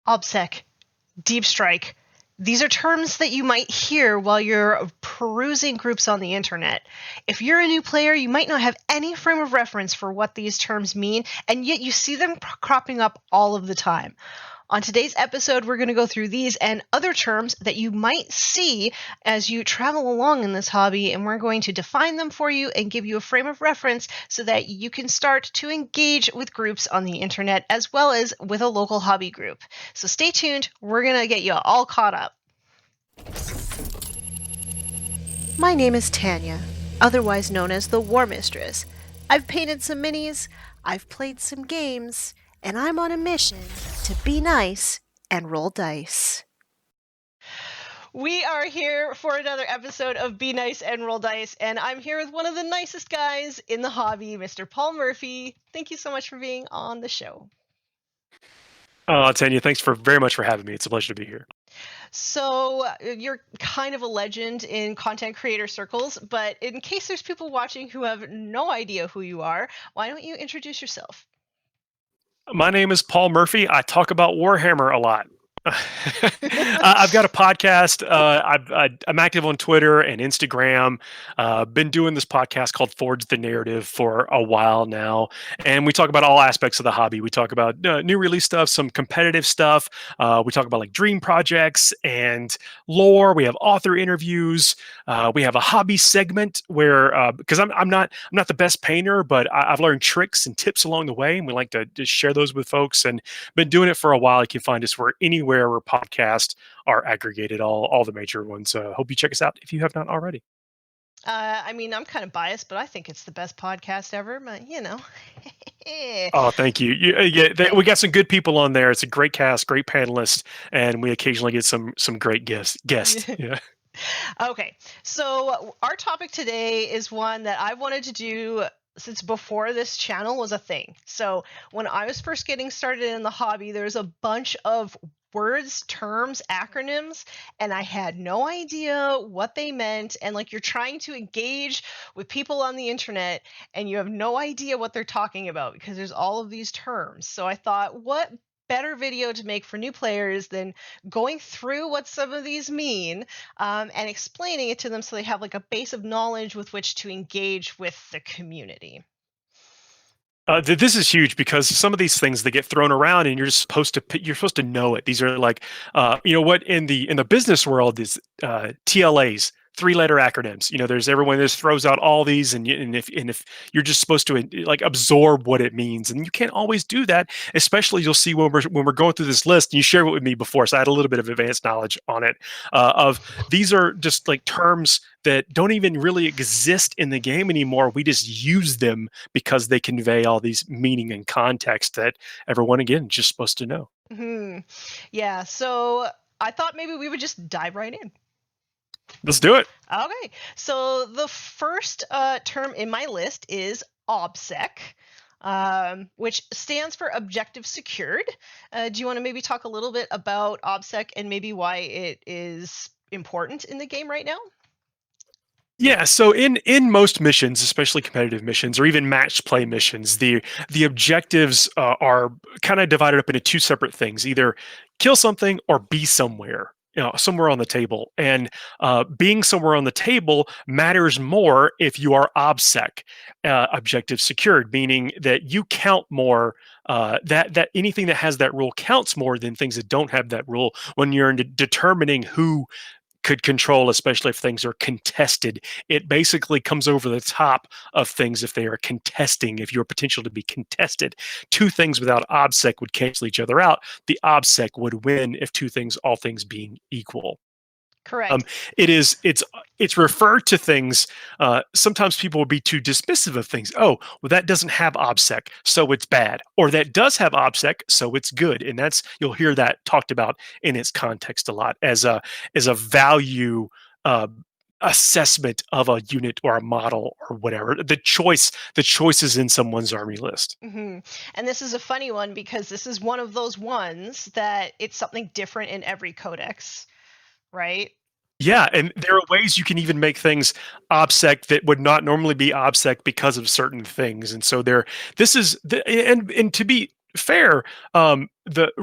Obsec, deep strike. These are terms that you might hear while you're perusing groups on the internet. If you're a new player, you might not have any frame of reference for what these terms mean, and yet you see them cropping up all of the time. On today's episode, we're going to go through these and other terms that you might see as you travel along in this hobby, and we're going to define them for you and give you a frame of reference so that you can start to engage with groups on the internet as well as with a local hobby group. So stay tuned, we're going to get you all caught up. My name is Tanya, otherwise known as the War Mistress. I've painted some minis, I've played some games, and I'm on a mission to be nice and roll dice. We are here for another episode of Be Nice and Roll Dice, and I'm here with one of the nicest guys in the hobby, Mr. Paul Murphy. Thank you so much for being on the show. Tanya, thanks very much for having me. It's a pleasure to be here. So you're kind of a legend in content creator circles, but in case there's people watching who have no idea who you are, why don't you introduce yourself? My name is Paul Murphy. I talk about Warhammer a lot. I've got a podcast. I'm active on Twitter and Instagram. Been doing this podcast called Forge the Narrative for a while now, and we talk about all aspects of the hobby. We talk about new release stuff, some competitive stuff. We talk about like dream projects and lore. We have author interviews. We have a hobby segment where because I'm not the best painter, but I've learned tricks and tips along the way, and we like to just share those with folks. And been doing it for a while. You can find us anywhere where podcasts are aggregated, all the major ones. Hope you check us out if you have not already. I mean, I'm kind of biased, but I think it's the best podcast ever. But you know. Oh, thank you. We got some good people on there. It's a great cast, great panelists, and we occasionally get some great guests. Yeah. Okay, so our topic today is one that I've wanted to do since before this channel was a thing. So when I was first getting started in the hobby, there's a bunch of words, terms, acronyms, and I had no idea what they meant. And like, you're trying to engage with people on the internet and you have no idea what they're talking about because there's all of these terms. So I thought, what better video to make for new players than going through what some of these mean and explaining it to them so they have like a base of knowledge with which to engage with the community. This is huge because some of these things, they get thrown around, and you're supposed to know it. These are like, what in the business world is TLAs, 3-letter acronyms. There's everyone just throws out all these, and if you're just supposed to like absorb what it means, and you can't always do that. Especially you'll see when we're going through this list, and you shared it with me before, so I had a little bit of advanced knowledge on it. Of these are just like terms that don't even really exist in the game anymore. We just use them because they convey all these meaning and context that everyone, again, is just supposed to know. Mm-hmm. Yeah, so I thought maybe we would just dive right in. Let's do it. Okay, so the first term in my list is Obsec, which stands for Objective Secured. Do you want to maybe talk a little bit about Obsec and maybe why it is important in the game right now? Yeah, so in most missions, especially competitive missions or even match play missions, the objectives are kind of divided up into two separate things: either kill something or be somewhere. Somewhere on the table. And being somewhere on the table matters more if you are OBSEC, objective secured, meaning that you count more. That anything that has that rule counts more than things that don't have that rule when you're determining who could control, especially if things are contested. It basically comes over the top of things if they are contesting, if your potential to be contested. Two things without OBSEC would cancel each other out. The OBSEC would win if all things being equal. Correct. It's referred to things. Sometimes people will be too dismissive of things. Oh, well, that doesn't have OBSEC, so it's bad, or that does have OBSEC, so it's good. And you'll hear that talked about in its context a lot as a value assessment of a unit or a model or whatever. The choice is in someone's army list. Mm-hmm. And this is a funny one because this is one of those ones that it's something different in every codex. Right? Yeah, and there are ways you can even make things OBSEC that would not normally be OBSEC because of certain things. And so and to be fair,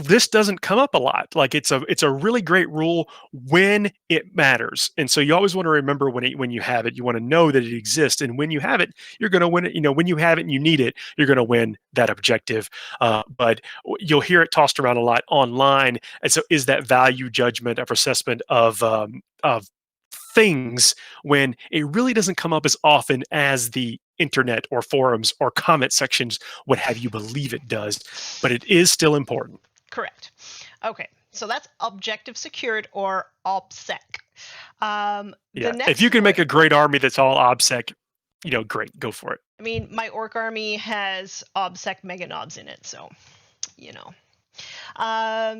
this doesn't come up a lot. Like it's a really great rule when it matters, and so you always want to remember when you have it, you want to know that it exists, and when you have it, you're going to win it. You know, when you have it and you need it, you're going to win that objective. But you'll hear it tossed around a lot online, and so is that value judgment of assessment of things when it really doesn't come up as often as the internet or forums or comment sections would have you believe it does, but it is still important. Correct. Okay, so that's objective secured or Obsec. Yeah, if you can make a great army that's all Obsec, you know, great, go for it. I mean, my orc army has Obsec Mega Knobs in it, so, you know.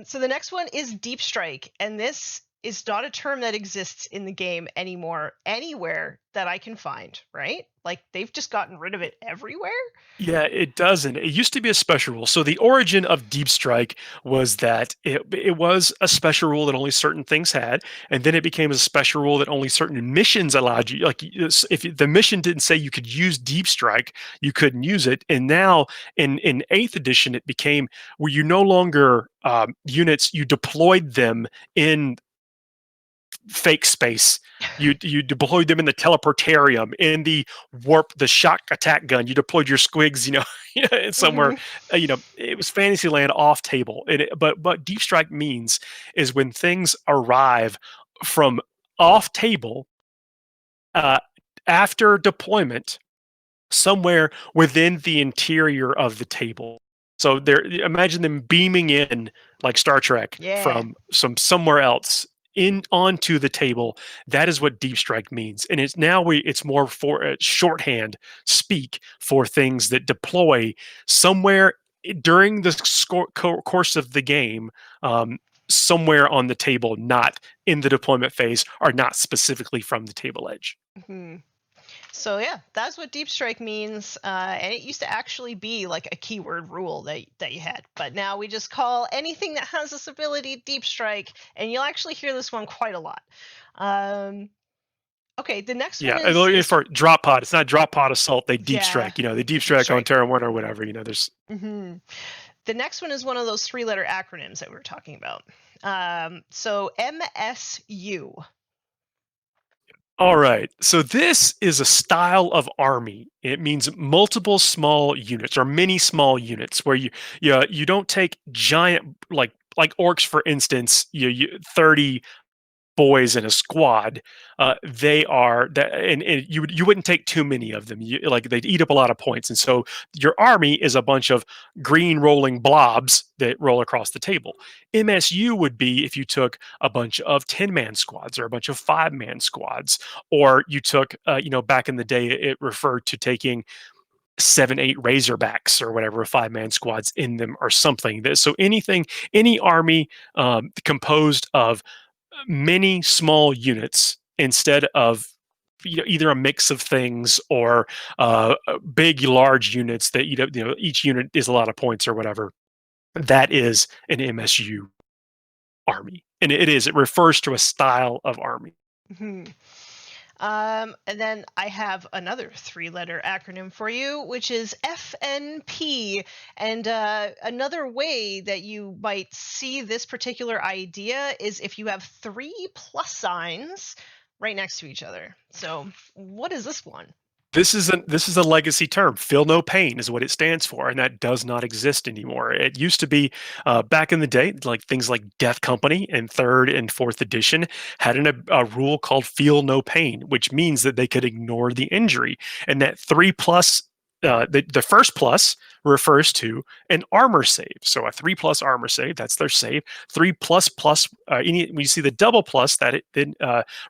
So the next one is Deep Strike, and this is not a term that exists in the game anymore anywhere that I can find, right? Like, they've just gotten rid of it everywhere. Yeah, it doesn't. It used to be a special rule. So the origin of Deep Strike was that it was a special rule that only certain things had, and then it became a special rule that only certain missions allowed you. Like if the mission didn't say you could use Deep Strike, you couldn't use it. And now in Eighth Edition, it became where you no longer units you deployed them in fake space. You deployed them in the teleportarium, in the warp, the shock attack gun. You deployed your squigs, you know, somewhere. You know, it was Fantasyland off table. But what Deep Strike means is when things arrive from off table after deployment, somewhere within the interior of the table. So there, imagine them beaming in like Star Trek from somewhere else in onto the table. That is what Deep Strike means, and it's more for shorthand speak for things that deploy somewhere during the course of the game. Somewhere on the table, not in the deployment phase, or not specifically from the table edge. So yeah, that's what Deep Strike means, and it used to actually be like a keyword rule that you had, but now we just call anything that has this ability Deep Strike, and you'll actually hear this one quite a lot. Okay, the next one is for drop pod. It's not drop pod assault. They deep strike. You know, they deep strike on Terra 1 or whatever. You know, there's. The next one is one of those 3-letter acronyms that we were talking about. So MSU. All right. So this is a style of army. It means multiple small units or many small units where you don't take giant like orcs, for instance, you 30 boys in a squad. They are that, and you wouldn't take too many of them. Like they'd eat up a lot of points, and so your army is a bunch of green rolling blobs that roll across the table. MSU would be if you took a bunch of 10-man squads or a bunch of 5-man squads, or you took, back in the day, it referred to taking 7-8 Razorbacks or whatever, 5-man squads in them or something. So any army composed of many small units instead of either a mix of things or big large units that each unit is a lot of points or whatever. That is an MSU army, and it refers to a style of army. And then I have another 3-letter acronym for you, which is FNP. And another way that you might see this particular idea is if you have 3 plus signs right next to each other. So what is this one? This is a legacy term. Feel no pain is what it stands for, and that does not exist anymore. It used to be back in the day, like things like Death Company in 3rd and 4th edition had a rule called feel no pain, which means that they could ignore the injury, and that 3 plus. The first plus refers to an armor save. So a 3 plus armor save, that's their save. 3 plus plus, when you see the double plus, that it then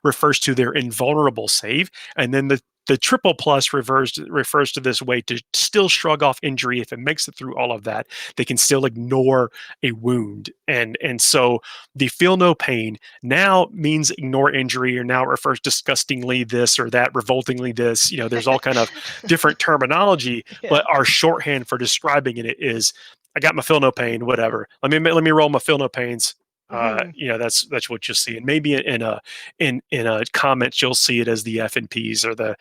refers to their invulnerable save. And then the triple plus refers to this way to still shrug off injury. If it makes it through all of that, they can still ignore a wound. And so the feel no pain now means ignore injury, or now refers disgustingly this or that, revoltingly this. There's all kind of different terminology, but our shorthand for describing it is, I got my feel no pain, whatever. Let me roll my feel no pains. Hmm. That's what you'll see, and maybe in a comments you'll see it as the F and Ps or the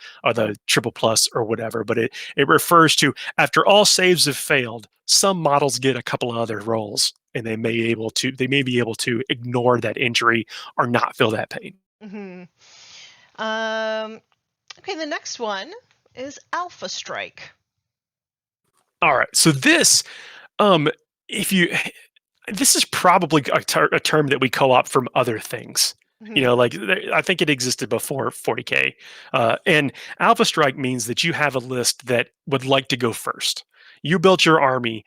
triple plus or whatever. But it refers to after all saves have failed, some models get a couple of other rolls, and they may be able to ignore that injury or not feel that pain. Hmm. Um, okay, the next one is Alpha Strike. All right, so um, if you this is probably a term that we co-opt from other things. Hmm. Like I think it existed before 40K. And Alpha Strike means that you have a list that would like to go first. You built your army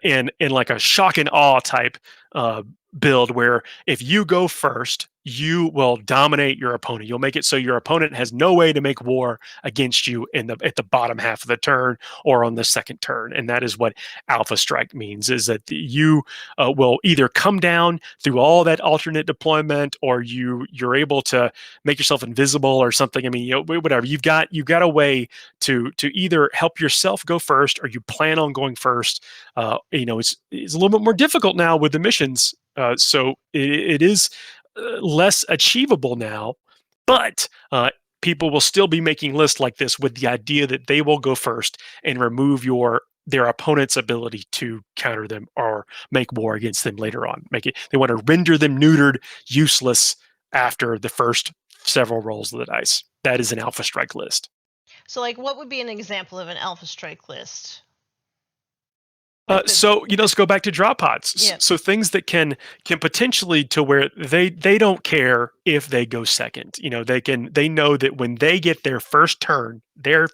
in like a shock and awe type uh, build where if you go first, you will dominate your opponent. You'll make it so your opponent has no way to make war against you at the bottom half of the turn or on the second turn. And that is what Alpha Strike means: is that you will either come down through all that alternate deployment, or you're able to make yourself invisible or something. I mean, whatever. You've got a way to either help yourself go first, or you plan on going first. It's a little bit more difficult now with the missions, so it is less achievable now, but people will still be making lists like this with the idea that they will go first and remove their opponent's ability to counter them or make war against them later on. They want to render them neutered, useless after the first several rolls of the dice. That is an Alpha Strike list. So, like, what would be an example of an Alpha Strike list? Like the So let's go back to drop pods. Yeah. So things that can potentially to where they don't care if they go second. They know that when they get their first turn, then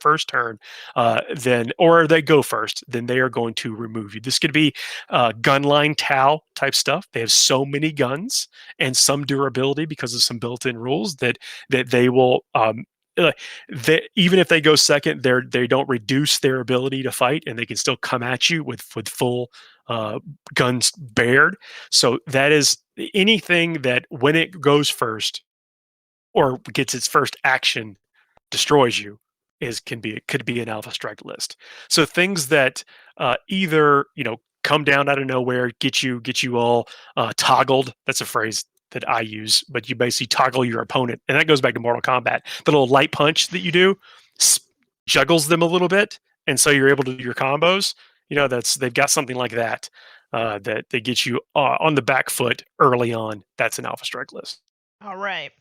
or they go first, then they are going to remove you. This could be gunline Tau type stuff. They have so many guns and some durability because of some built-in rules that they will even if they go second, they don't reduce their ability to fight, and they can still come at you with full uh, guns bared. So that is anything that when it goes first or gets its first action destroys you could be an Alpha Strike list. So things that either come down out of nowhere, get you all toggled. That's a phrase that I use, but you basically toggle your opponent, and that goes back to Mortal Kombat. The little light punch that you do juggles them a little bit, and so you're able to do your combos. They've got something like that that they get you on the back foot early on. That's an Alpha Strike list. All right.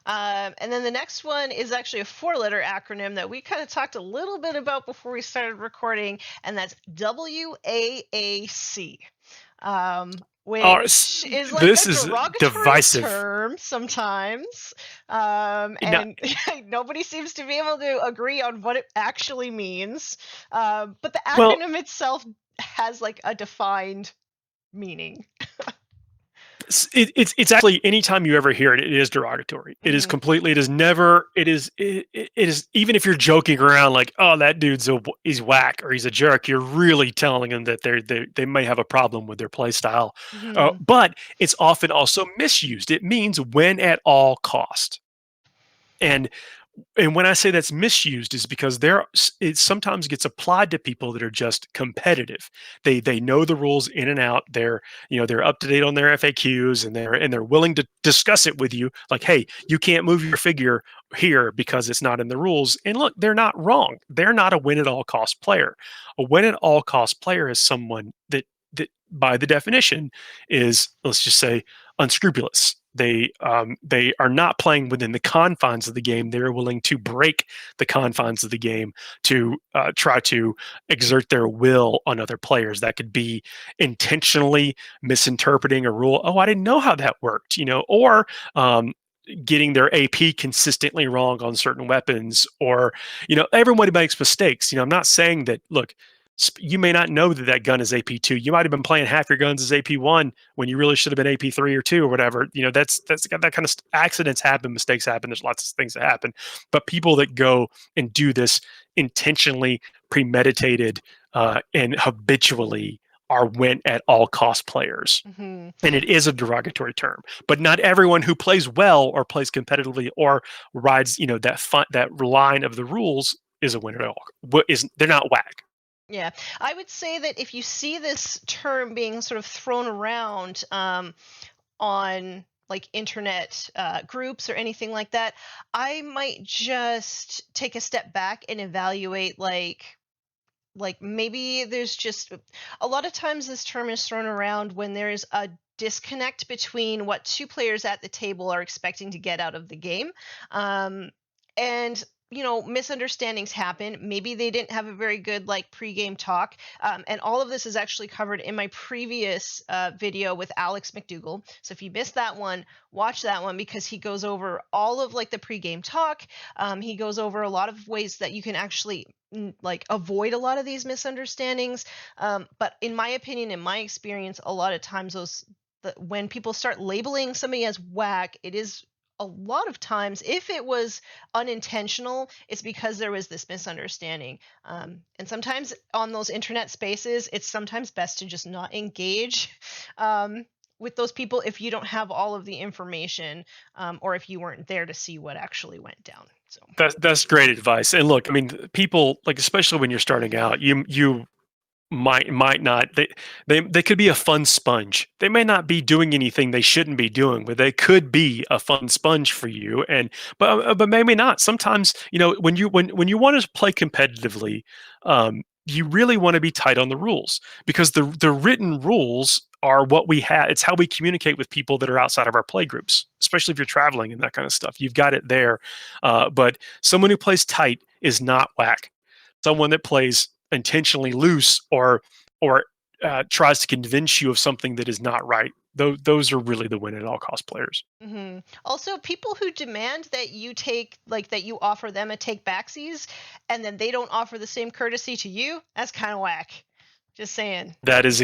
And then the next one is actually a 4-letter acronym that we kind of talked a little bit about before we started recording, and that's WAAC, which is like This a is derogatory divisive. term sometimes. Now, And nobody seems to be able to agree on what it actually means. But the acronym itself has like a defined meaning. It's actually anytime you ever hear it, it is derogatory. It is completely. It is never. It is. It is even if you're joking around like, oh, that he's whack or he's a jerk. You're really telling them that they may have a problem with their play style. But it's often also misused. It means win at all cost. And when I say that's misused is because it sometimes gets applied to people that are just competitive. They know the rules in and out. They're up to date on their FAQs, and they're willing to discuss it with you. Like, hey, you can't move your figure here because it's not in the rules. And look, they're not wrong. They're not a win at all cost player. A win at all cost player is someone that by the definition is, let's just say, unscrupulous. They are not playing within the confines of the game. They're willing to break the confines of the game to try to exert their will on other players. That could be intentionally misinterpreting a rule. Oh, I didn't know how that worked, or getting their AP consistently wrong on certain weapons, or everybody makes mistakes. I'm not saying that. Look, you may not know that gun is AP2. You might have been playing half your guns as AP1 when you really should have been AP3 or 2 or whatever. That's got that kind of accidents happen, mistakes happen. There's lots of things that happen. But people that go and do this intentionally, premeditated, and habitually are win at all cost players. And it is a derogatory term. But not everyone who plays well or plays competitively or rides, that line of the rules is a winner at all. They're not WAAC. Yeah, I would say that if you see this term being sort of thrown around, on like internet groups or anything like that, I might just take a step back and evaluate like maybe there's just a lot of times this term is thrown around when there's a disconnect between what two players at the table are expecting to get out of the game. And misunderstandings happen. Maybe they didn't have a very good like pregame talk. And all of this is actually covered in my previous video with Alex McDougall. So if you missed that one, watch that one, because he goes over all of like the pregame talk. He goes over a lot of ways that you can actually like avoid a lot of these misunderstandings. But in my opinion, in my experience, a lot of times when people start labeling somebody as whack, it is a lot of times, if it was unintentional, it's because there was this misunderstanding. And sometimes on those internet spaces, it's sometimes best to just not engage with those people if you don't have all of the information, or if you weren't there to see what actually went down. So That's great advice. And look, I mean, people like, especially when you're starting out, you might not, they could be a fun sponge. They may not be doing anything they shouldn't be doing, but they could be a fun sponge for you. And but maybe not. Sometimes, when you want to play competitively, you really want to be tight on the rules, because the written rules are what we have. It's how we communicate with people that are outside of our play groups, especially if you're traveling and that kind of stuff. You've got it there. But someone who plays tight is not whack. Someone that plays intentionally loose or tries to convince you of something that is not right, those are really the win at all cost players. Also, people who demand that you that you offer them a take backsies, and then they don't offer the same courtesy to you, that's kind of whack. Just saying. That is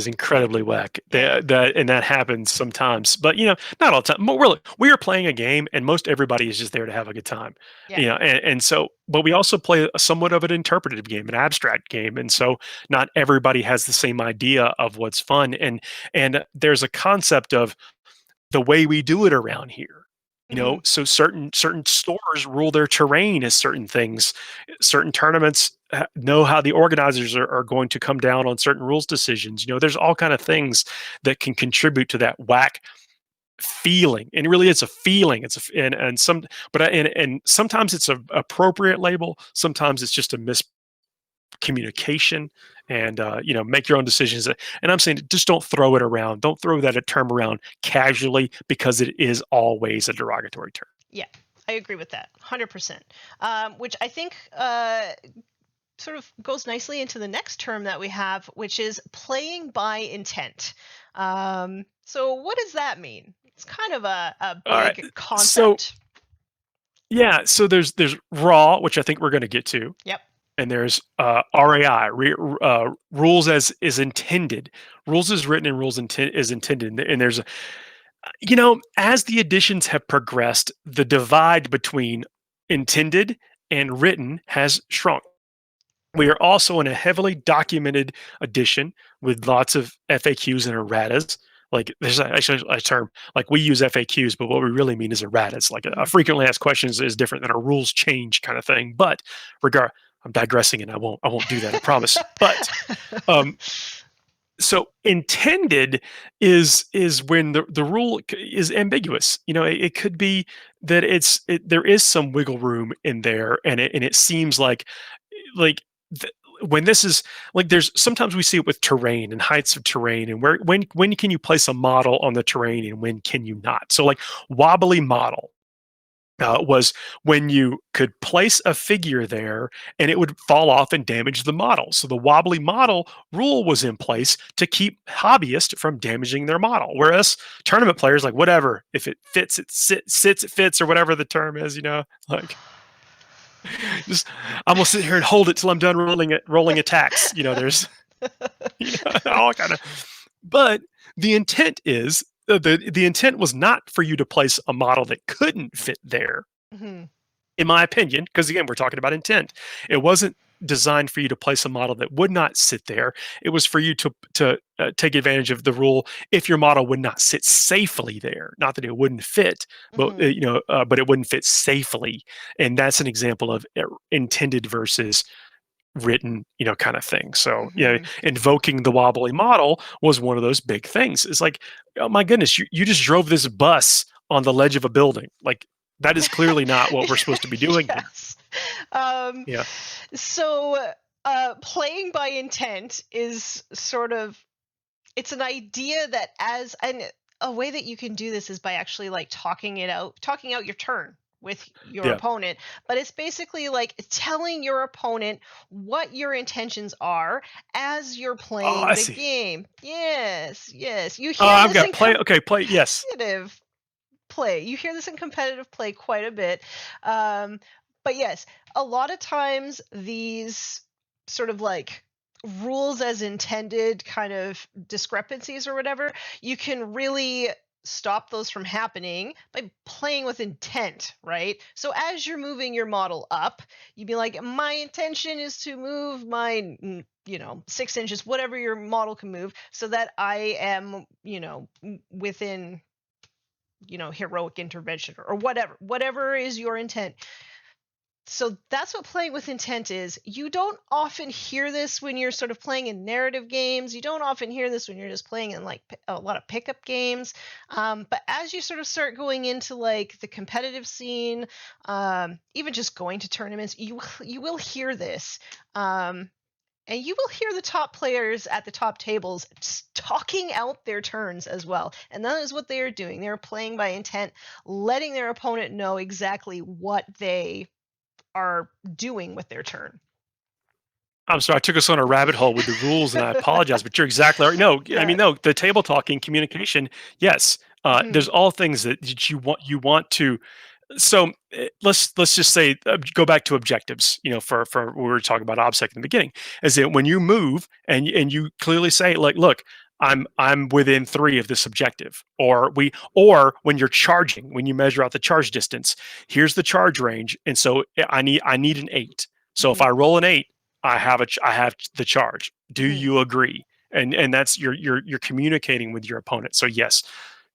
incredibly whack. Yeah. That happens sometimes, but not all the time. We are playing a game, and most everybody is just there to have a good time. Yeah. And so, but we also play somewhat of an interpretive game, an abstract game, and so not everybody has the same idea of what's fun. And there's a concept of the way we do it around here. So certain stores rule their terrain as certain things. Certain tournaments know how the organizers are going to come down on certain rules decisions. There's all kind of things that can contribute to that whack feeling, and really it's a feeling. And sometimes it's a appropriate label. Sometimes it's just a miscommunication, and make your own decisions. And I'm saying, just don't throw it around. Don't throw that term around casually, because it is always a derogatory term. Yeah, I agree with that 100%. Which I think sort of goes nicely into the next term that we have, which is playing by intent. So what does that mean? It's kind of a big concept. So there's raw, which I think we're going to get to. Yep. And there's RAI, rules as is intended. Rules is written and rules is intended. And there's as the editions have progressed, the divide between intended and written has shrunk. We are also in a heavily documented edition with lots of FAQs and erratas. Like, there's actually a term, like, we use FAQs, but what we really mean is erratas. Like, a frequently asked questions is different than a rules change kind of thing. But I'm digressing, and I won't do that, I promise. But so intended is when the rule is ambiguous. It could be that there is some wiggle room in there, and it seems like when this is like, there's sometimes we see it with terrain and heights of terrain, and when can you place a model on the terrain and when can you not. So like, wobbly model was when you could place a figure there and it would fall off and damage the model. So the wobbly model rule was in place to keep hobbyists from damaging their model. Whereas tournament players, like, whatever, if it fits, it sits, it fits, or whatever the term is, like, just, I'm gonna sit here and hold it till I'm done rolling attacks. There's all kind of, but the intent is, the intent was not for you to place a model that couldn't fit there, in my opinion, because again, we're talking about intent. It wasn't designed for you to place a model that would not sit there. It was for you to take advantage of the rule if your model would not sit safely there. Not that it wouldn't fit, but but it wouldn't fit safely. And that's an example of intended versus written, kind of thing. So, Hmm. invoking the wobbly model was one of those big things. It's like, oh my goodness, you just drove this bus on the ledge of a building. Like, that is clearly not what we're supposed to be doing here. Yes. Um, Yeah. so, playing by intent is sort of, it's an idea that and a way that you can do this is by actually like talking out your turn with your Yeah. opponent, but it's basically like telling your opponent what your intentions are as you're Oh, playing I the see. game. Yes, yes. You Oh, hear I've this got in play. Okay, play. Yes. competitive play. You hear this in competitive play quite a bit. Um, but yes, a lot of times these sort of like rules as intended kind of discrepancies or whatever, you can really stop those from happening by playing with intent, right? So as you're moving your model up, you'd be like, my intention is to move my 6 inches, whatever your model can move, so that I am, within heroic intervention or whatever is your intent. So that's what playing with intent is. You don't often hear this when you're sort of playing in narrative games. You don't often hear this when you're just playing in like a lot of pickup games. But as you sort of start going into like the competitive scene, even just going to tournaments, you will hear this. And you will hear the top players at the top tables talking out their turns as well. And that is what they are doing. They're playing by intent, letting their opponent know exactly what they are doing with their turn. I'm sorry, I took us on a rabbit hole with the rules, and I apologize, but you're exactly right. No, I mean, Yeah. no, the table talking, communication, yes. Mhm. There's all things that you want to. So let's just say go back to objectives. For what we were talking about Obsec in the beginning, is that when you move and you clearly say like, look, I'm within 3 of this objective, or when you're charging, when you measure out the charge distance, here's the charge range, and so I need an 8. So if Mhm. I roll an 8, I have the charge. Do Mhm. you agree? And that's you're communicating with your opponent. So yes,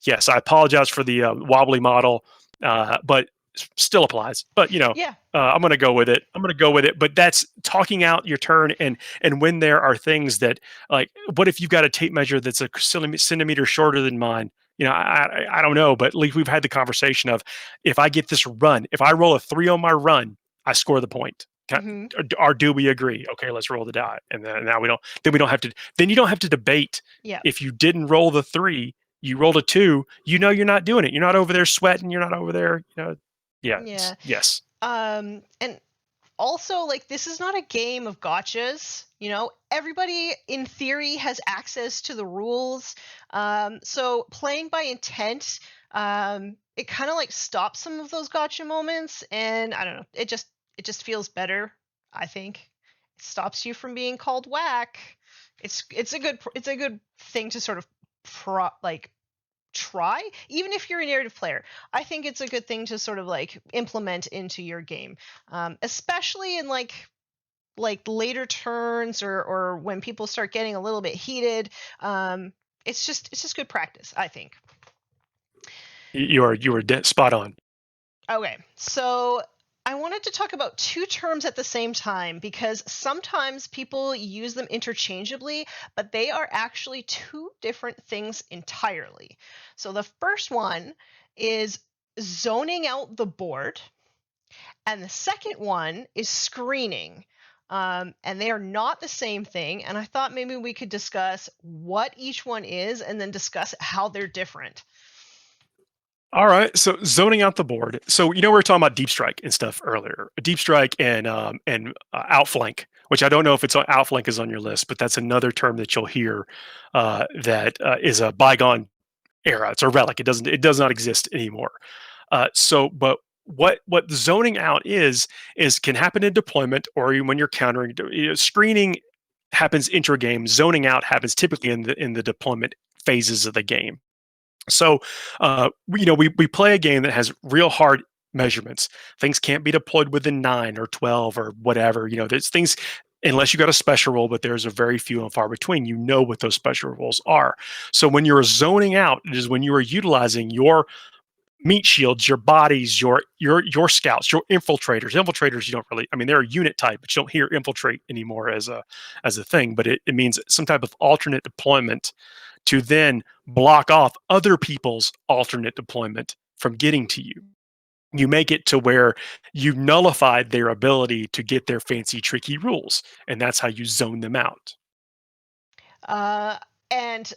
yes, I apologize for the wobbly model, but still applies. But Yeah. I'm going to go with it. I'm going to go with it. But that's talking out your turn, and when there are things that, like, what if you've got a tape measure that's a centimeter shorter than mine? I don't know, but at least we've had the conversation of, if I get this run, if I roll a 3 on my run, I score the point. Mhm. Or do we agree? Okay, let's roll the die, and then now we don't. Then we don't have to. Then you don't have to debate Yeah. if you didn't roll the 3. You rolled a 2. You're not doing it. You're not over there sweating. You're not over there. Yeah. Yeah. Yes. And also, like, this is not a game of gotchas. Everybody in theory has access to the rules. So playing by intent, it kind of like stops some of those gotcha moments, and I don't know, it just feels better. I think it stops you from being called whack. It's a good thing to sort of like try, even if you're a narrative player. I think it's a good thing to sort of like implement into your game, especially in like later turns, or when people start getting a little bit heated. It's just good practice, I think. You are spot on. Okay, so I wanted to talk about two terms at the same time because sometimes people use them interchangeably, but they are actually two different things entirely. So the first one is zoning out the board, and the second one is screening. And they are not the same thing. And I thought maybe we could discuss what each one is and then discuss how they're different. All right. So zoning out the board. So we were talking about deep strike and stuff earlier. Deep strike and outflank, which I don't know if outflank is on your list, but that's another term that you'll hear that is a bygone era. It's a relic. It does not exist anymore. But what zoning out is can happen in deployment, or even when you're countering. Screening happens intra game. Zoning out happens typically in the deployment phases of the game. So, we play a game that has real hard measurements. Things can't be deployed within 9 or 12 or whatever. There's things, unless you got a special role, but there's a very few and far between. You know what those special roles are. So when you're zoning out, it is when you are utilizing your meat shields, your bodies, your scouts, your infiltrators. Infiltrators, you don't really, I mean, they're a unit type, but you don't hear infiltrate anymore as a thing. But it means some type of alternate deployment to then block off other people's alternate deployment from getting to you. You make it to where you nullified their ability to get their fancy, tricky rules, and that's how you zone them out. And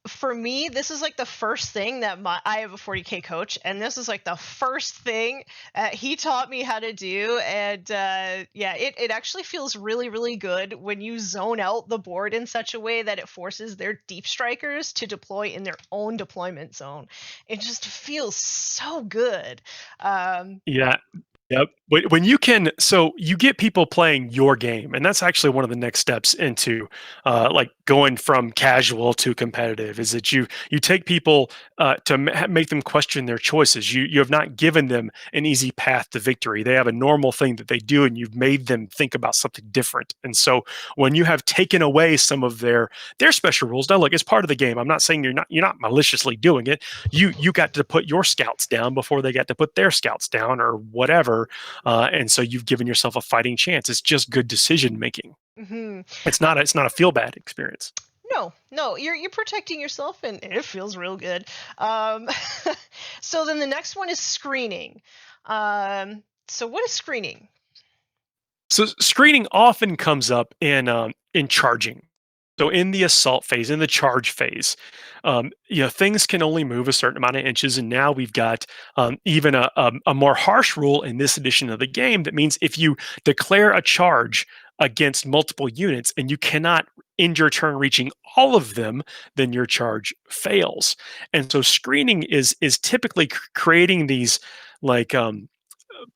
for me, this is like the first thing that I have a 40K coach, and this is like the first thing he taught me how to do. And yeah, it actually feels really, really good when you zone out the board in such a way that it forces their deep strikers to deploy in their own deployment zone. It just feels so good. Yeah. Yep. When you can, so you get people playing your game, and that's actually one of the next steps into like going from casual to competitive. Is that you take people to make them question their choices. You have not given them an easy path to victory. They have a normal thing that they do, and you've made them think about something different. And so when you have taken away some of their special rules, now look, it's part of the game. I'm not saying you're not maliciously doing it. You got to put your scouts down before they got to put their scouts down or whatever, and so you've given yourself a fighting chance. It's just good decision making. Mhm. It's not a feel bad experience. No, you're protecting yourself, and it feels real good. Um, so then the next one is screening. So what is screening? So screening often comes up in charging. So in the assault phase, in the charge phase, things can only move a certain amount of inches, and now we've got even a more harsh rule in this edition of the game that means if you declare a charge against multiple units and you cannot end your turn reaching all of them, then your charge fails. And so screening is typically creating these like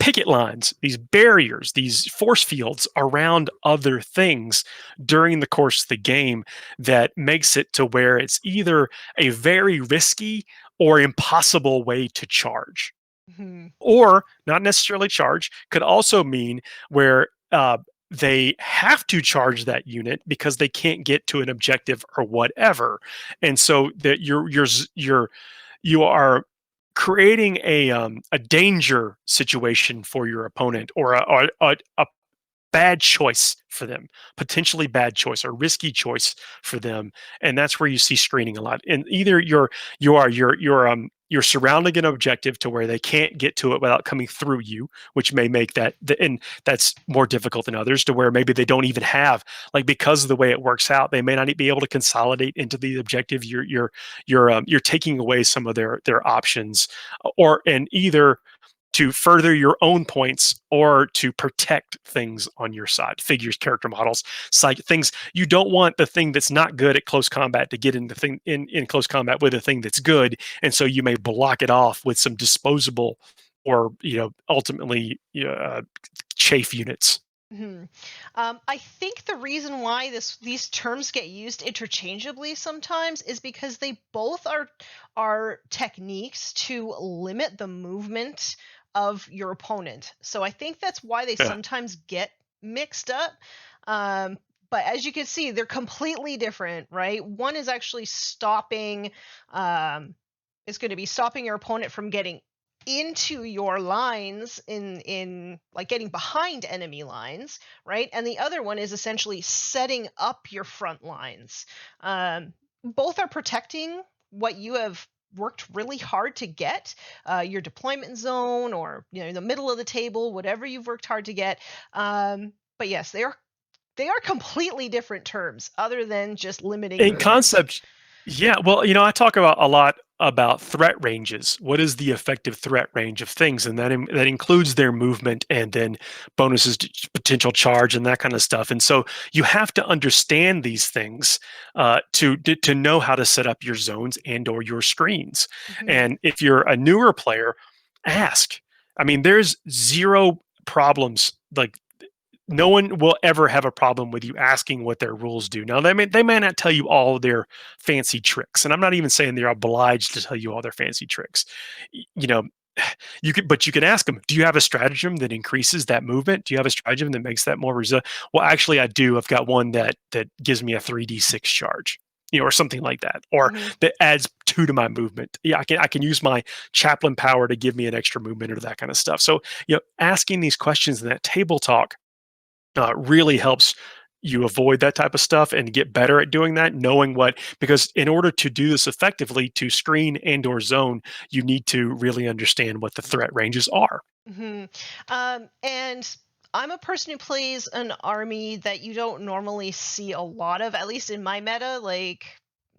picket lines, these barriers, these force fields around other things during the course of the game that makes it to where it's either a very risky or impossible way to charge. Mhm. Or not necessarily charge, could also mean where they have to charge that unit because they can't get to an objective or whatever. And so that you are creating a danger situation for your opponent or a bad choice for them, potentially bad choice or risky choice for them, and that's where you see screening a lot. And either you're surrounding an objective to where they can't get to it without coming through you, which may make and that's more difficult than others to where maybe they don't even have, like, because of the way it works out, they may not be able to consolidate into the objective. You're taking away some of their options, or and either to further your own points or to protect things on your side, figures, character models, things. You don't want the thing that's not good at close combat to get in the thing in close combat with a thing that's good, and so you may block it off with some disposable or ultimately chafe units. Mhm. I think the reason why these terms get used interchangeably sometimes is because they both are techniques to limit the movement of your opponent. So I think that's why they Yeah. sometimes get mixed up. But as you can see, they're completely different, right? One is actually stopping. Is going to be stopping your opponent from getting into your lines in like getting behind enemy lines, right? And the other one is essentially setting up your front lines. Both are protecting what you have worked really hard to get, your deployment zone, or the middle of the table, whatever you've worked hard to get. But yes, they are completely different terms other than just limiting In movement. concept, yeah. Well, I talk about a lot about threat ranges. What is the effective threat range of things, and that includes their movement and then bonuses to potential charge and that kind of stuff. And so you have to understand these things to know how to set up your zones and or your screens. Mhm. And if you're a newer player, ask. I mean, there's zero problems like no one will ever have a problem with you asking what their rules do. Now they may not tell you all their fancy tricks, and I'm not even saying they're obliged to tell you all their fancy tricks. You know, but you can ask them, do you have a stratagem that increases that movement? Do you have a stratagem that makes that more resilient? Well, actually, I do. I've got one that gives me a 3d6 charge. or something like that, or Hmm. that adds two to my movement. Yeah, I can use my chaplain power to give me an extra movement or that kind of stuff. So asking these questions in that table talk really helps you avoid that type of stuff and get better at doing that, knowing what, because in order to do this effectively, to screen and or zone, you need to really understand what the threat ranges are. Hmm. And I'm a person who plays an army that you don't normally see a lot of, at least in my meta. Like,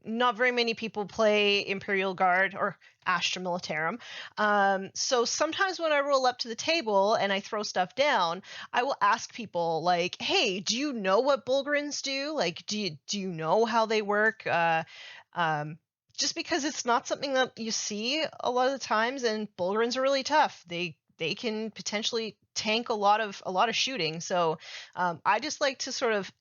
not very many people play Imperial Guard or Astra Militarum. So sometimes when I roll up to the table and I throw stuff down, I will ask people like, "Hey, do you know what Bulgarins do? Like, do you know how they work?" Um, just because it's not something that you see a lot of the times, and Bulgarins are really tough. They can potentially tank a lot of shooting. So I just like to sort of,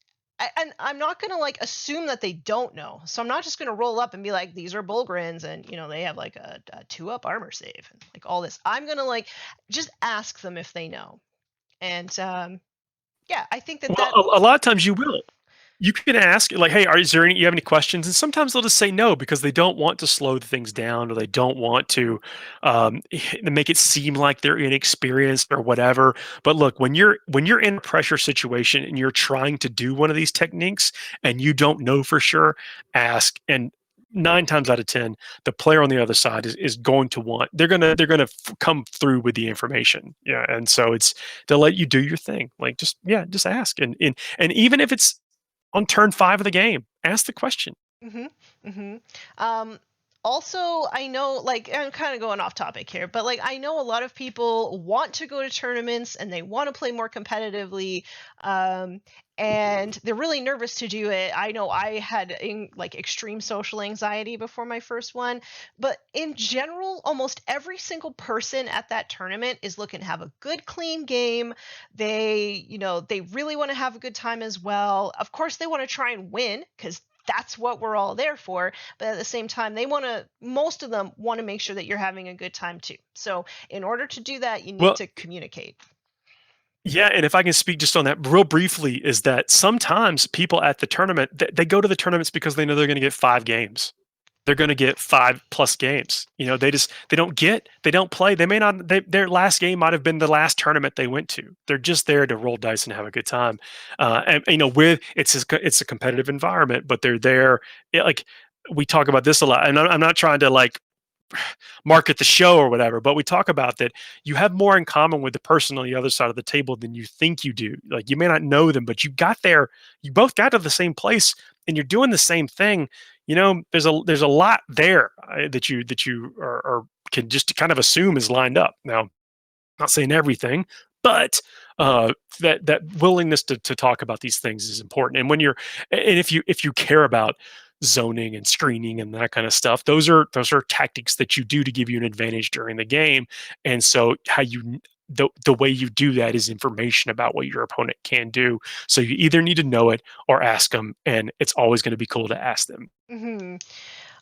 and I'm not gonna like assume that they don't know. So I'm not just gonna roll up and be like, these are Bulgarins, and they have like a 2-up armor save and like all this. I'm gonna like just ask them if they know. And yeah, I think that Well, that. a lot of times you will. You can ask, like, "Hey, is there any? You have any questions?" And sometimes they'll just say no because they don't want to slow things down, or they don't want to make it seem like they're inexperienced or whatever. But look, when you're in a pressure situation and you're trying to do one of these techniques and you don't know for sure, ask. And 9 times out of 10, the player on the other side is going to want. They're gonna come through with the information. Yeah, and so it's to let you do your thing. Like, just ask. And even if it's on turn 5 of the game, ask the question. Mhm. Mhm. Um, Also, I know, like, I'm kind of going off topic here, but like, I know a lot of people want to go to tournaments and they want to play more competitively, um, and they're really nervous to do it. I know I had like extreme social anxiety before my first one, but in general, almost every single person at that tournament is looking to have a good, clean game. They really want to have a good time as well. Of course, they want to try and win because that's what we're all there for. But at the same time, most of them want to make sure that you're having a good time too. So in order to do that, you need Well, to communicate. yeah, and if I can speak just on that real briefly, is that sometimes people at the tournament, they go to the tournaments because they know they're gonna get 5 games. They're gonna get 5 plus games. They don't play. They may not their last game might have been the last tournament they went to. They're just there to roll dice and have a good time. And with it's a competitive environment, but they're there. Like, we talk about this a lot, and I'm not trying to like market the show or whatever, but we talk about that you have more in common with the person on the other side of the table than you think you do. Like, you may not know them, but you both got to the same place and you're doing the same thing. There's a lot there that you are can just kind of assume is lined up. Now, not saying everything, but that willingness to talk about these things is important. And if you care about zoning and screening and that kind of stuff, those are tactics that you do to give you an advantage during the game. And so the way you do that is information about what your opponent can do. So you either need to know it or ask them, and it's always going to be cool to ask them. Hmm.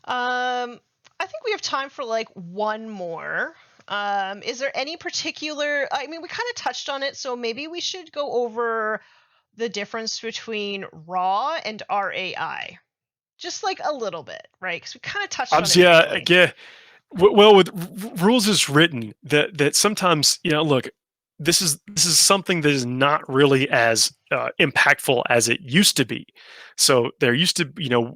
I think we have time for like one more. Is there any particular? I mean, we kind of touched on it, so maybe we should go over the difference between raw and RAI, just like a little bit, right? Because we kind of touched on it Yeah, briefly. yeah. Well, with rules is written that sometimes, look, this is something that is not really as impactful as it used to be. So there used to,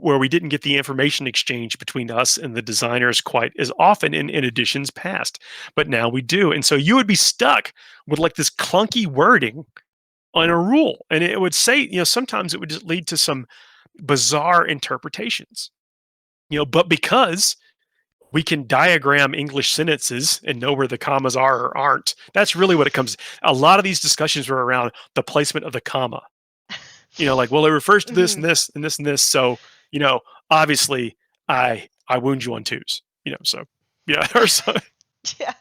where we didn't get the information exchange between us and the designers quite as often in editions past, but now we do. And so you would be stuck with like this clunky wording on a rule, and it would say, sometimes it would just lead to some bizarre interpretations. But because we can diagram English sentences and know where the commas are or aren't. That's really what it comes. A lot of these discussions were around the placement of the comma. Like, well, it refers to this Hmm. and this and this and this. So, you know, obviously, I wound you on twos. So yeah, or so. Yeah.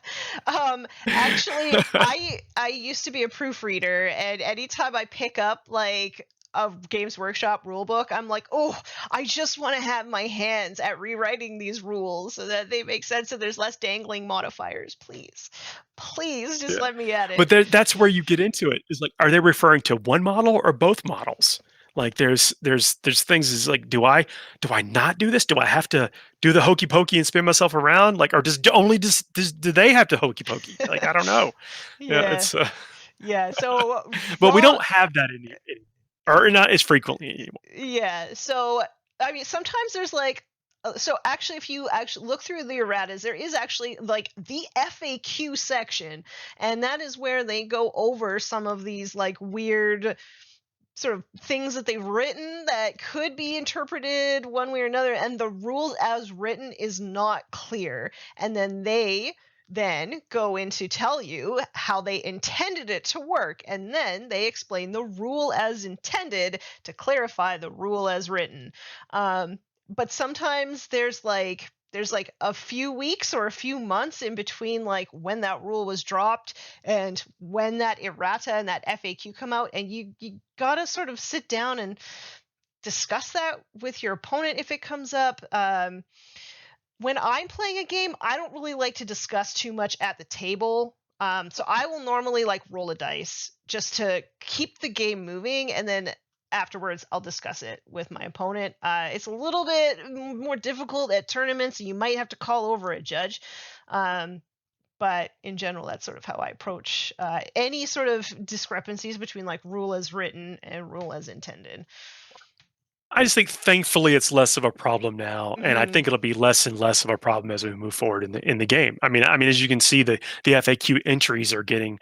Actually, I used to be a proofreader, and anytime I pick up like a Games Workshop rule book, I'm like, oh, I just want to have my hands at rewriting these rules so that they make sense and there's less dangling modifiers. Please, please, just Yeah. let me at But it. that's where you get into it. Is like, are they referring to one model or both models? Like there's things is like, do I not do this? Do I have to do the hokey pokey and spin myself around? Like, or do they have to hokey pokey? Like, I don't know. Yeah, Yeah. it's Yeah. So but we raw. don't have that or not as frequently anymore. Yeah. So I mean, sometimes there's like. So actually, if you actually look through the erratas, there is actually like the FAQ section, and that is where they go over some of these like weird sort of things that they've written that could be interpreted one way or another, and the rules as written is not clear, and then they then go in to tell you how they intended it to work, and then they explain the rule as intended to clarify the rule as written. But sometimes there's like a few weeks or a few months in between like when that rule was dropped and when that errata and that FAQ come out, and you gotta sort of sit down and discuss that with your opponent if it comes up. When I'm playing a game, I don't really like to discuss too much at the table. So I will normally like roll a dice just to keep the game moving, and then afterwards I'll discuss it with my opponent. It's a little bit more difficult at tournaments, and you might have to call over a judge. But in general, that's sort of how I approach any sort of discrepancies between like rule as written and rule as intended. I just think thankfully it's less of a problem now, and I Hmm. think it'll be less and less of a problem as we move forward in the game. I mean, as you can see, the FAQ entries are getting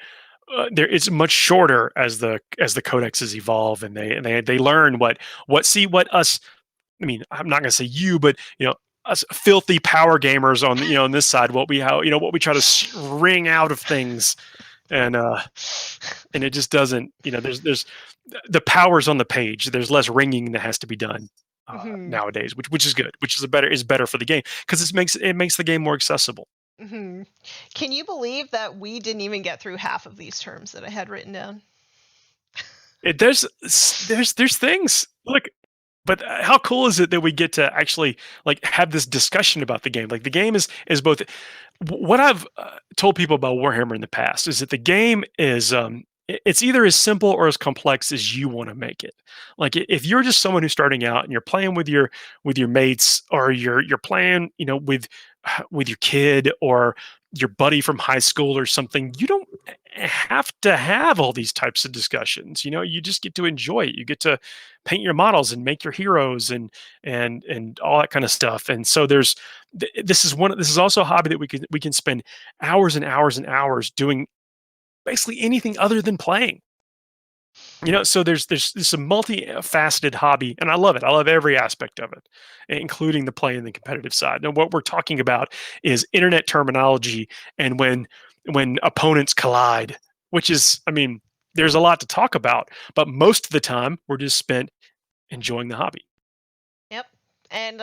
there. It's much shorter as the codexes evolve, and they learn what us. I mean, I'm not going to say you, but us filthy power gamers on on this side, what we try to wring out of things, and it just doesn't. There's the powers on the page. There's less ringing that has to be done Hmm. nowadays, which is good, which is better for the game because it makes the game more accessible. Hmm. Can you believe that we didn't even get through half of these terms that I had written down? It, there's things. Look, but how cool is it that we get to actually like have this discussion about the game? Like the game is both. What I've told people about Warhammer in the past is that the game is it's either as simple or as complex as you want to make it. Like if you're just someone who's starting out and you're playing with your mates, or you're playing with your kid or your buddy from high school or something, you don't have to have all these types of discussions. You just get to enjoy it. You get to paint your models and make your heroes and all that kind of stuff. And so this is also a hobby that we can spend hours and hours and hours doing basically anything other than playing. So there's a multifaceted hobby, and I love it. I love every aspect of it, including the play and the competitive side. Now, what we're talking about is internet terminology, and when opponents collide, which is, I mean, there's a lot to talk about, but most of the time we're just spent enjoying the hobby. Yep. And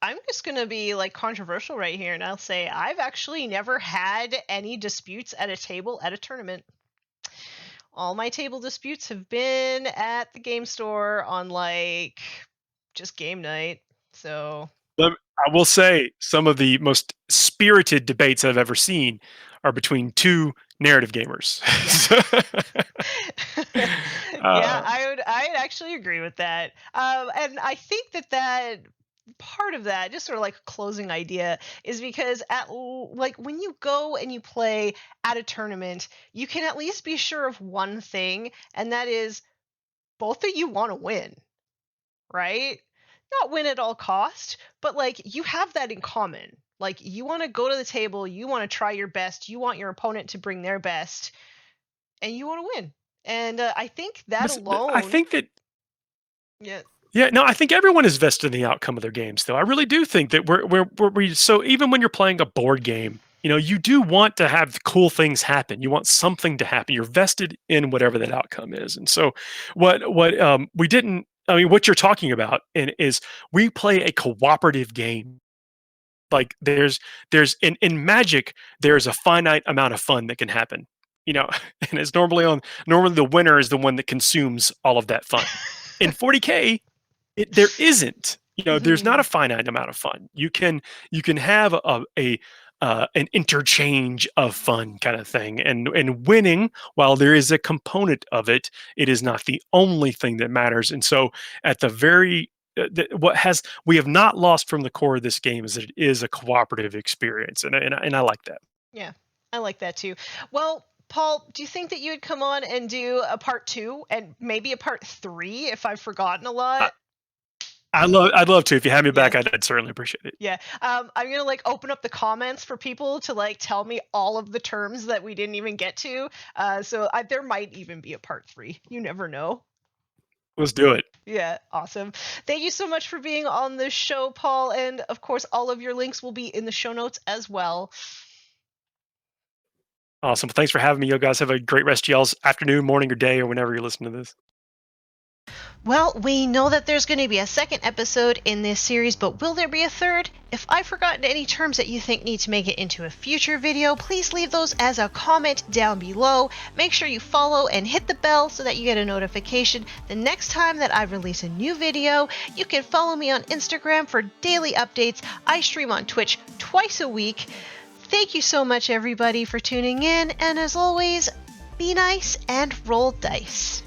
I'm just going to be like controversial right here, and I'll say I've actually never had any disputes at a table at a tournament. All my table disputes have been at the game store on like just game night. So, I will say some of the most spirited debates I've ever seen are between two narrative gamers. yeah. Yeah, uh, I'd actually agree with that. And I think that part of that, just sort of like a closing idea, is because like when you go and you play at a tournament, you can at least be sure of one thing, and that is both of you want to win, right? Not win at all cost, but like you have that in common. Like you want to go to the table, you want to try your best, you want your opponent to bring their best, and you want to win. And I think that but I alone, think that yeah. Yeah, no, I think everyone is vested in the outcome of their games, though. I really do think that so even when you're playing a board game, you do want to have cool things happen. You want something to happen. You're vested in whatever that outcome is. And so, we didn't. I mean, what you're talking about is we play a cooperative game. Like there's in Magic, there's a finite amount of fun that can happen. You know, and it's normally the winner is the one that consumes all of that fun. In 40K, there isn't. There's not a Mhm. finite amount of fun. You can have an interchange of fun kind of thing. And winning, while there is a component of it, it is not the only thing that matters. And so, at the very we have not lost from the core of this game is that it is a cooperative experience, and I like that. Yeah, I like that too. Well, Paul, do you think that you would come on and do a part 2 and maybe a part 3 if I've forgotten a lot? I'd love to. If you have me Yeah. back, I'd certainly appreciate it. Yeah. I'm gonna like open up the comments for people to like tell me all of the terms that we didn't even get to. There might even be a part 3. You never know. Let's do it. Yeah, awesome. Thank you so much for being on the show, Paul. And of course, all of your links will be in the show notes as well. Awesome. Thanks for having me. You guys have a great rest of y'all's afternoon, morning, or day, or whenever you're listening to this. Well, we know that there's going to be a second episode in this series, but will there be a third? If I've forgotten any terms that you think need to make it into a future video, please leave those as a comment down below. Make sure you follow and hit the bell so that you get a notification the next time that I release a new video. You can follow me on Instagram for daily updates. I stream on Twitch twice a week. Thank you so much, everybody, for tuning in, and as always, be nice and roll dice.